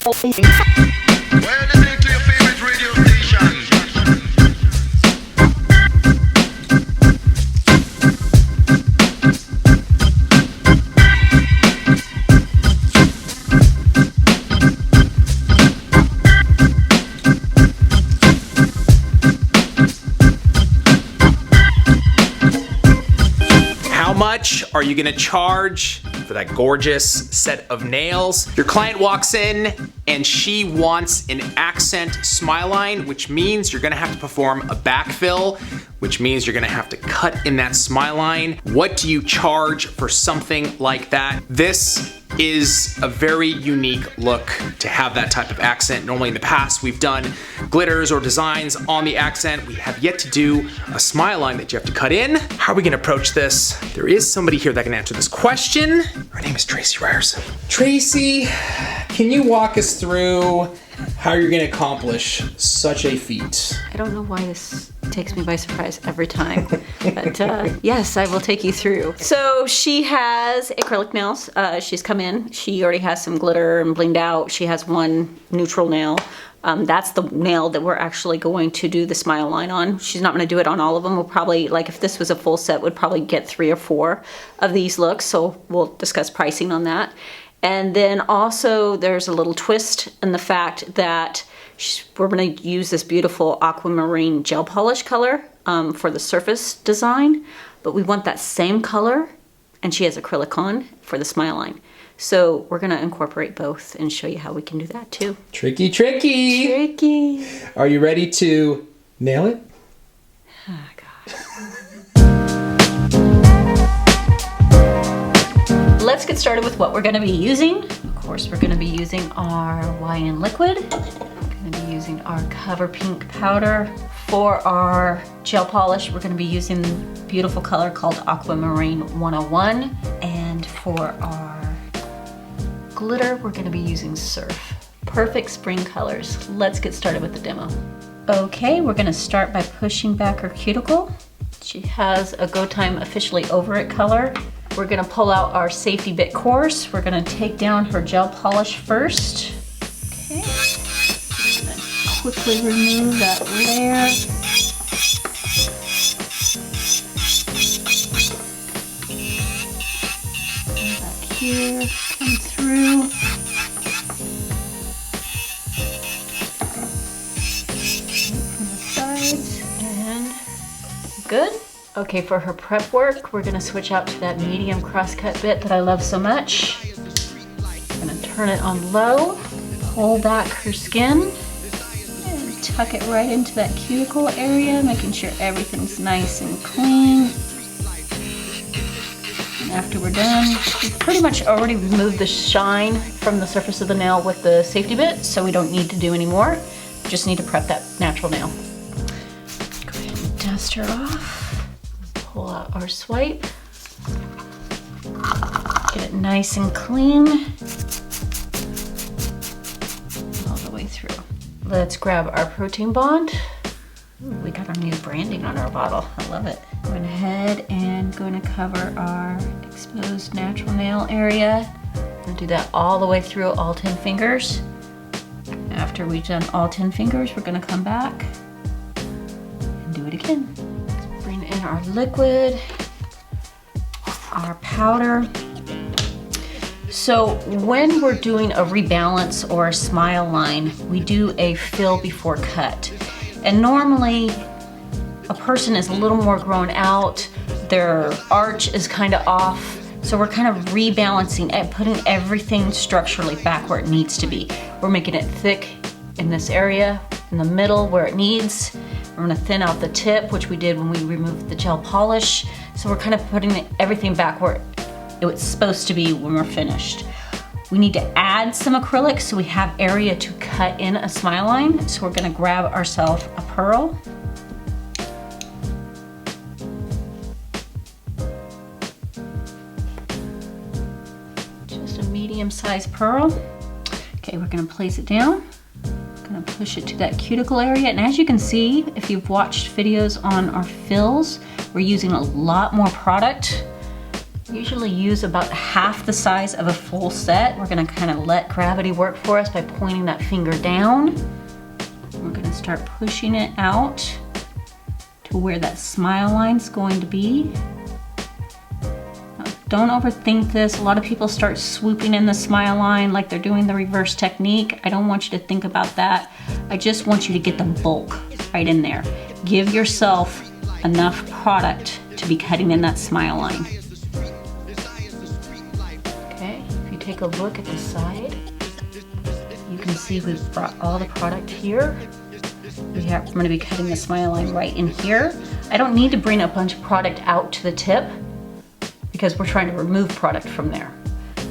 listening to your favorite radio station. How much are you gonna charge for that gorgeous set of nails? Your client walks in and she wants an accent smile line, which means you're gonna have to perform a backfill, which means you're gonna have to cut in that smile line. What do you charge for something like that? This is a very unique look to have that type of accent. Normally in the past, we've done glitters or designs on the accent. We have yet to do a smile line that you have to cut in. How are we gonna approach this? There is somebody here that can answer this question. Her name is Tracey Reierson. Tracey, can you walk us through how you're gonna accomplish such a feat? I don't know why this takes me by surprise every time, but yes, I will take you through. So she has acrylic nails. She's come in. She already has some glitter and blinged out. She has one neutral nail. That's the nail that we're actually going to do the smile line on. She's not going to do it on all of them. We'll probably, like if this was a full set, would probably get 3 or 4 of these looks. So we'll discuss pricing on that. And then also there's a little twist in the fact that we're going to use this beautiful aquamarine gel polish color for the surface design, but we want that same color, and she has acrylic on for the smile line. So we're going to incorporate both and show you how we can do that too. Tricky, tricky. Tricky. Are you ready to nail it? Oh, God. Let's get started with what we're going to be using. Of course, we're going to be using our YN liquid. We're going to be using our Cover Pink powder. For our gel polish, we're going to be using a beautiful color called Aquamarine 101. And for our glitter, we're going to be using Surf. Perfect spring colors. Let's get started with the demo. Okay, we're going to start by pushing back her cuticle. She has a Go Time Officially Over It color. We're gonna pull out our safety Bit Coarse. We're gonna take down her gel polish first. Okay. I'm gonna quickly remove that layer. Back here, come through. From the sides, and good. Okay, for her prep work, we're gonna switch out to that medium crosscut bit that I love so much. I'm gonna turn it on low, pull back her skin, and tuck it right into that cuticle area, making sure everything's nice and clean. And after we're done, we've pretty much already removed the shine from the surface of the nail with the safety bit, so we don't need to do any more. We just need to prep that natural nail. Go ahead and dust her off. Pull out our swipe, get it nice and clean all the way through. Let's grab our protein bond. Ooh, we got our new branding on our bottle. I love it. Going ahead and going to cover our exposed natural nail area. And do that all the way through all 10 fingers. After we've done all 10 fingers, we're going to come back and do it again. In our liquid, our powder. So when we're doing a rebalance or a smile line, we do a fill before cut. And normally a person is a little more grown out, their arch is kind of off, so we're kind of rebalancing and putting everything structurally back where it needs to be. We're making it thick in this area, in the middle where it needs. We're gonna thin out the tip, which we did when we removed the gel polish. So we're kind of putting everything back where it was supposed to be when we're finished. We need to add some acrylic so we have area to cut in a smile line. So we're gonna grab ourselves a pearl. Just a medium-sized pearl. Okay, we're gonna place it down. Gonna push it to that cuticle area, and as you can see, if you've watched videos on our fills, we're using a lot more product Usually use about half the size of a full set. We're gonna kind of let gravity work for us by pointing that finger down. We're gonna start pushing it out to where that smile line's going to be. Now, don't overthink this. A lot of people start swooping in the smile line like they're doing the reverse technique. I don't want you to think about that. I just want you to get the bulk right in there. Give yourself enough product to be cutting in that smile line. Okay, if you take a look at the side, you can see we've brought all the product here. I'm going to be cutting the smile line right in here. I don't need to bring a bunch of product out to the tip because we're trying to remove product from there.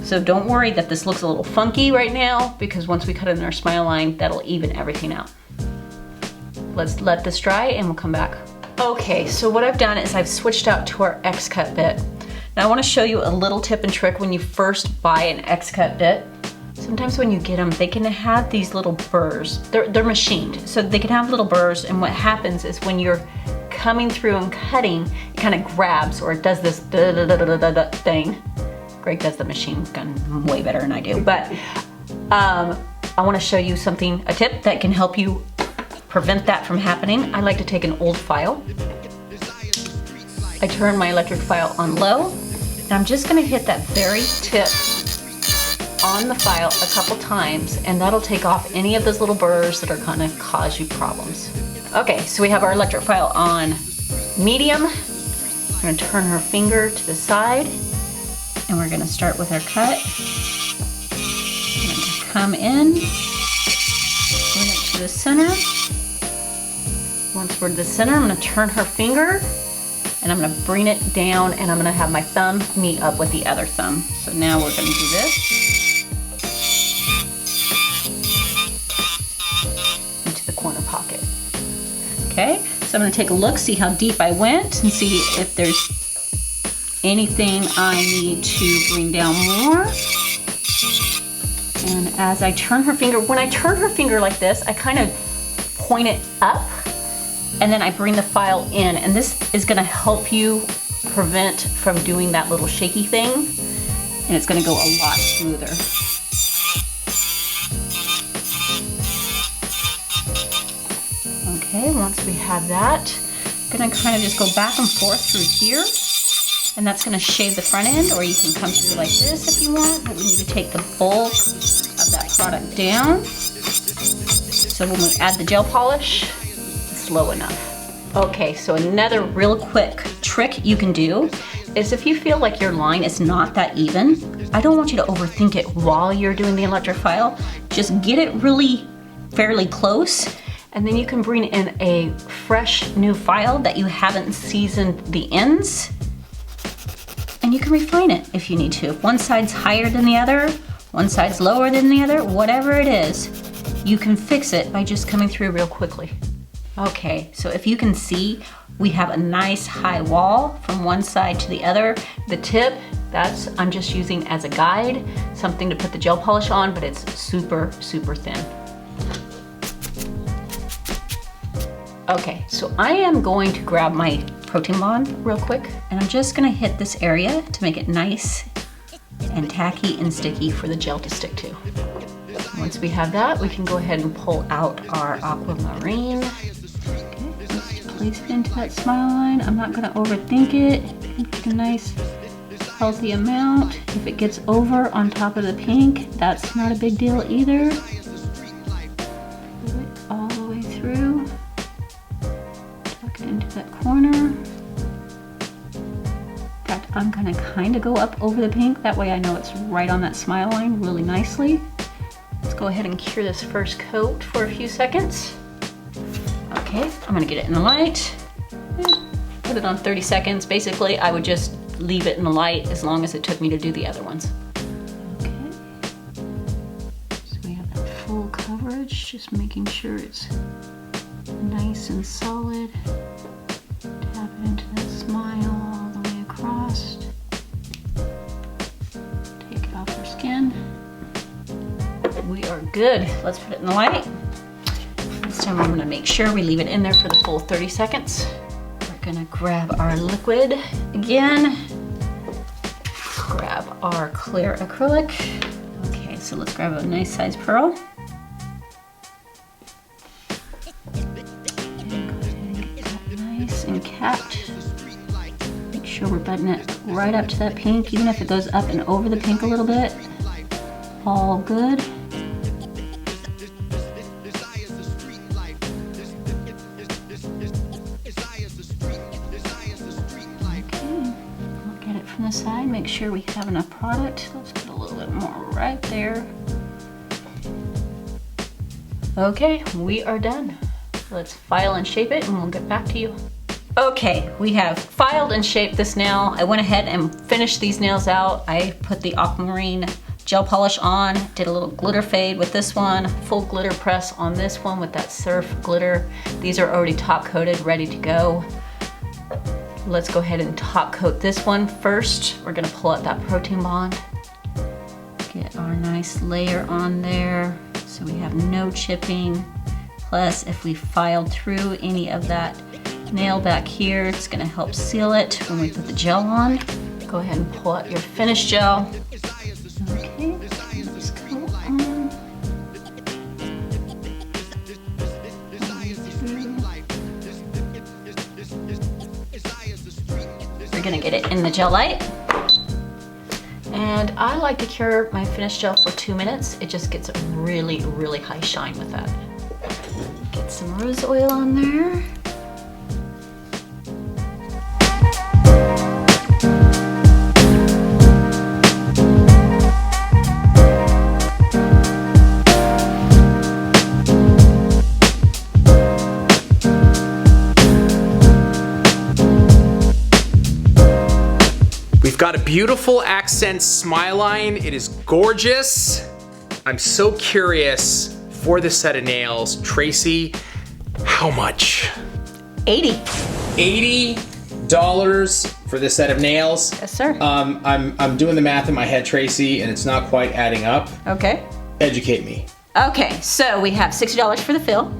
So don't worry that this looks a little funky right now, because once we cut in our smile line, that'll even everything out. Let's let this dry and we'll come back. Okay, so what I've done is I've switched out to our X-cut bit. Now I want to show you a little tip and trick when you first buy an X-cut bit. Sometimes when you get them, they can have these little burrs. They're machined, so they can have little burrs, and what happens is when you're coming through and cutting, it kind of grabs, or it does this thing. Greg does the machine gun way better than I do, but I want to show you something, a tip that can help you prevent that from happening. I like to take an old file. I turn my electric file on low, and I'm just going to hit that very tip on the file a couple times, and that'll take off any of those little burrs that are going to cause you problems. Okay, so we have our electric file on medium. I'm going to turn her finger to the side, and we're going to start with our cut. I'm going to come in, bring it to the center. Once we're to the center, I'm going to turn her finger, and I'm going to bring it down, and I'm going to have my thumb meet up with the other thumb. So now we're going to do this. Corner pocket. Okay, so I'm going to take a look, see how deep I went, and see if there's anything I need to bring down more. And as I turn her finger, when I turn her finger like this, I kind of point it up, and then I bring the file in, and this is going to help you prevent from doing that little shaky thing, and it's going to go a lot smoother. Okay, once we have that, I'm gonna kind of just go back and forth through here, and that's gonna shave the front end, or you can come through like this if you want, but we need to take the bulk of that product down. So when we add the gel polish, it's low enough. Okay, so another real quick trick you can do is if you feel like your line is not that even, I don't want you to overthink it while you're doing the electric file. Just get it really fairly close, and then you can bring in a fresh new file that you haven't seasoned the ends, and you can refine it if you need to. If one side's higher than the other, one side's lower than the other, whatever it is, you can fix it by just coming through real quickly. Okay, so if you can see, we have a nice high wall from one side to the other. The tip, I'm just using as a guide, something to put the gel polish on, but it's super, super thin. Okay, so I am going to grab my protein bond real quick, and I'm just gonna hit this area to make it nice and tacky and sticky for the gel to stick to. Once we have that, we can go ahead and pull out our aquamarine. Okay, just place it into that smile line. I'm not gonna overthink it. Get a nice healthy amount. If it gets over on top of the pink, that's not a big deal either. Put it all the way through. Into that corner. In fact, I'm gonna kind of go up over the pink, that way I know it's right on that smile line really nicely. Let's go ahead and cure this first coat for a few seconds. Okay, I'm gonna get it in the light. Put it on 30 seconds. Basically, I would just leave it in the light as long as it took me to do the other ones. Okay, so we have that full coverage, just making sure it's nice and solid. Tap it into that smile all the way across. Take it off her skin. We are good. Let's put it in the light. This time I'm going to make sure we leave it in there for the full 30 seconds. We're going to grab our liquid again. our clear acrylic. Okay, so let's grab a nice size pearl. Nice and capped. Make sure we're buttoning it right up to that pink, even if it goes up and over the pink a little bit. All good. From the side, make sure we have enough product. Let's put a little bit more right there. Okay, we are done. Let's file and shape it and we'll get back to you. Okay, we have filed and shaped this nail. I went ahead and finished these nails out. I put the Aquamarine gel polish on, did a little glitter fade with this one, full glitter press on this one with that surf glitter. These are already top coated, ready to go. Let's go ahead and top coat this one first. We're gonna pull out that protein bond. Get our nice layer on there so we have no chipping. Plus, if we filed through any of that nail back here, it's gonna help seal it when we put the gel on. Go ahead and pull out your finished gel. Okay, let's go on. We're gonna get it in the gel light. And I like to cure my finished gel for 2 minutes. It just gets a really, really high shine with that. Get some rose oil on there. Got a beautiful accent smile line. It is gorgeous. I'm so curious for this set of nails. Tracey, how much? $80. $80 for this set of nails. Yes, sir. I'm doing the math in my head, Tracey, and it's not quite adding up. Okay. Educate me. Okay, so we have $60 for the fill.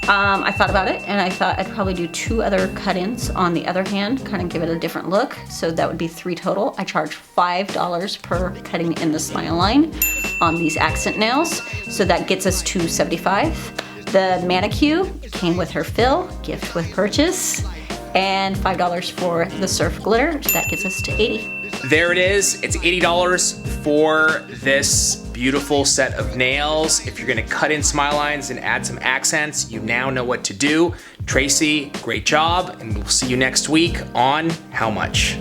I thought about it and I thought I'd probably do 2 other cut-ins on the other hand, kind of give it a different look. So that would be 3 total. I charge $5 per cutting in the smile line on these accent nails. So that gets us to $75. The manicure came with her fill, gift with purchase, and $5 for the surf glitter. That gets us to $80. There it is. It's $80 for this beautiful set of nails. If you're gonna cut in smile lines and add some accents, you now know what to do. Tracey, great job, and we'll see you next week on How Much?